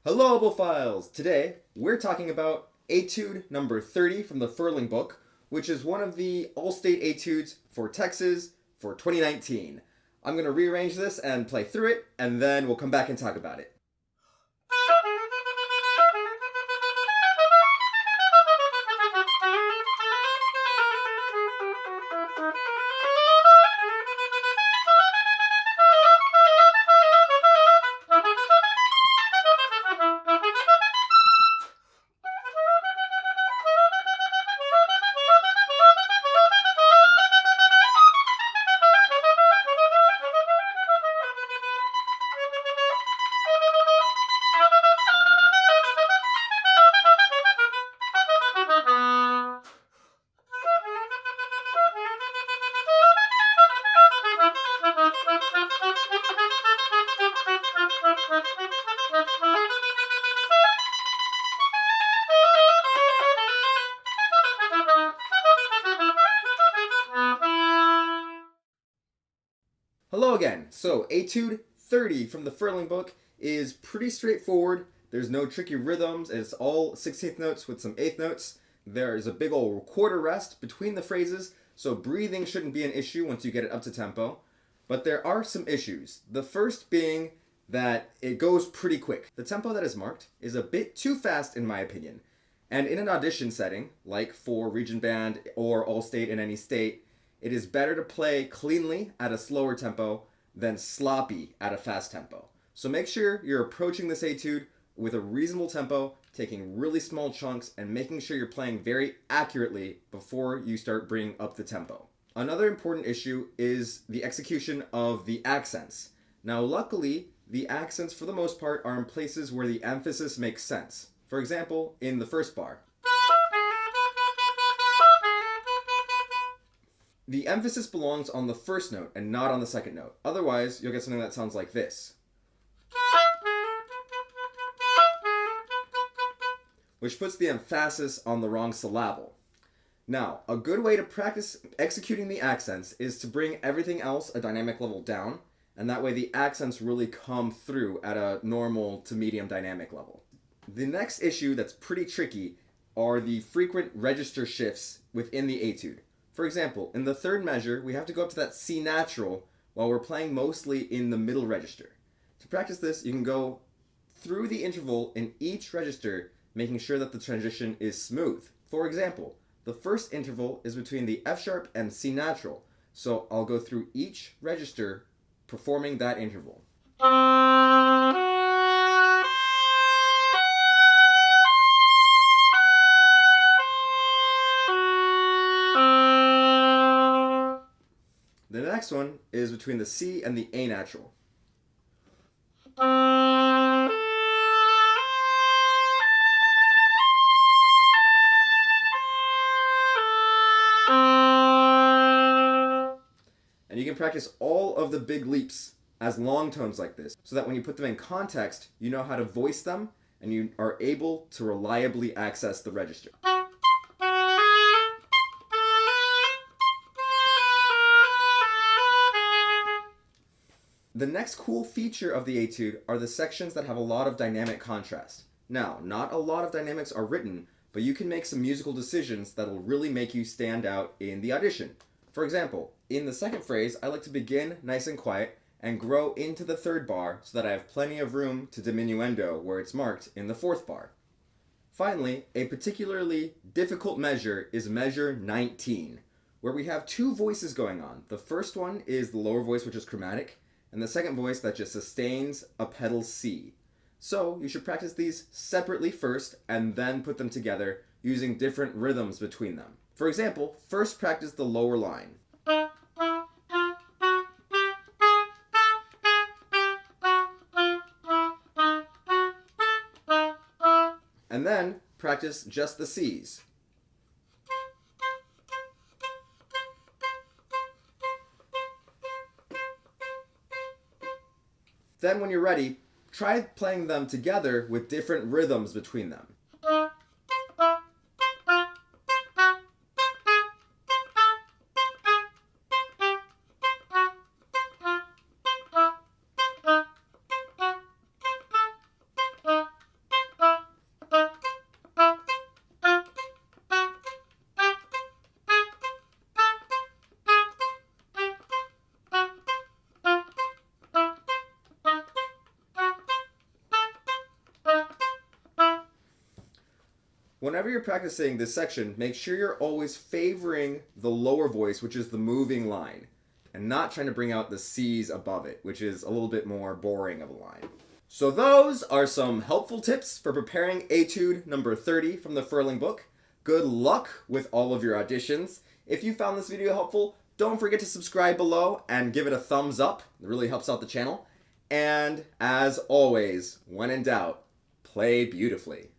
Hello, Oboefiles! Today, we're talking about Etude number 30 from the Ferling book, which is one of the all-state etudes for Texas for 2019. I'm going to rearrange this and play through it, and then we'll come back and talk about it. Hello again. So, Etude 30 from the Ferling book is pretty straightforward. There's no tricky rhythms. It's all 16th notes with some 8th notes. There's a big old quarter rest between the phrases, so breathing shouldn't be an issue once you get it up to tempo. But there are some issues. The first being that it goes pretty quick. The tempo that is marked is a bit too fast in my opinion. And in an audition setting, like for region band or all-state in any state, it is better to play cleanly at a slower tempo than sloppy at a fast tempo. So make sure you're approaching this etude with a reasonable tempo, taking really small chunks, and making sure you're playing very accurately before you start bringing up the tempo. Another important issue is the execution of the accents. Now, luckily, the accents for the most part are in places where the emphasis makes sense. For example, in the first bar. The emphasis belongs on the first note and not on the second note. Otherwise, you'll get something that sounds like this, which puts the emphasis on the wrong syllable. Now, a good way to practice executing the accents is to bring everything else a dynamic level down, and that way the accents really come through at a normal to medium dynamic level. The next issue that's pretty tricky are the frequent register shifts within the etude. For example, in the third measure, we have to go up to that C natural while we're playing mostly in the middle register. To practice this, you can go through the interval in each register, making sure that the transition is smooth. For example, the first interval is between the F sharp and C natural, so I'll go through each register performing that interval. The next one is between the C and the A natural. And you can practice all of the big leaps as long tones like this, so that when you put them in context, you know how to voice them and you are able to reliably access the register. The next cool feature of the etude are the sections that have a lot of dynamic contrast. Now, not a lot of dynamics are written, but you can make some musical decisions that'll really make you stand out in the audition. For example, in the second phrase, I like to begin nice and quiet and grow into the third bar so that I have plenty of room to diminuendo where it's marked in the fourth bar. Finally, a particularly difficult measure is measure 19, where we have two voices going on. The first one is the lower voice, which is chromatic, and the second voice that just sustains a pedal C. So you should practice these separately first and then put them together using different rhythms between them. For example, first practice the lower line. And then practice just the C's. Then when you're ready, try playing them together with different rhythms between them. Whenever you're practicing this section, make sure you're always favoring the lower voice, which is the moving line, and not trying to bring out the C's above it, which is a little bit more boring of a line. So those are some helpful tips for preparing Etude number 30 from the Ferling book. Good luck with all of your auditions. If you found this video helpful, don't forget to subscribe below and give it a thumbs up. It really helps out the channel. And as always, when in doubt, play beautifully.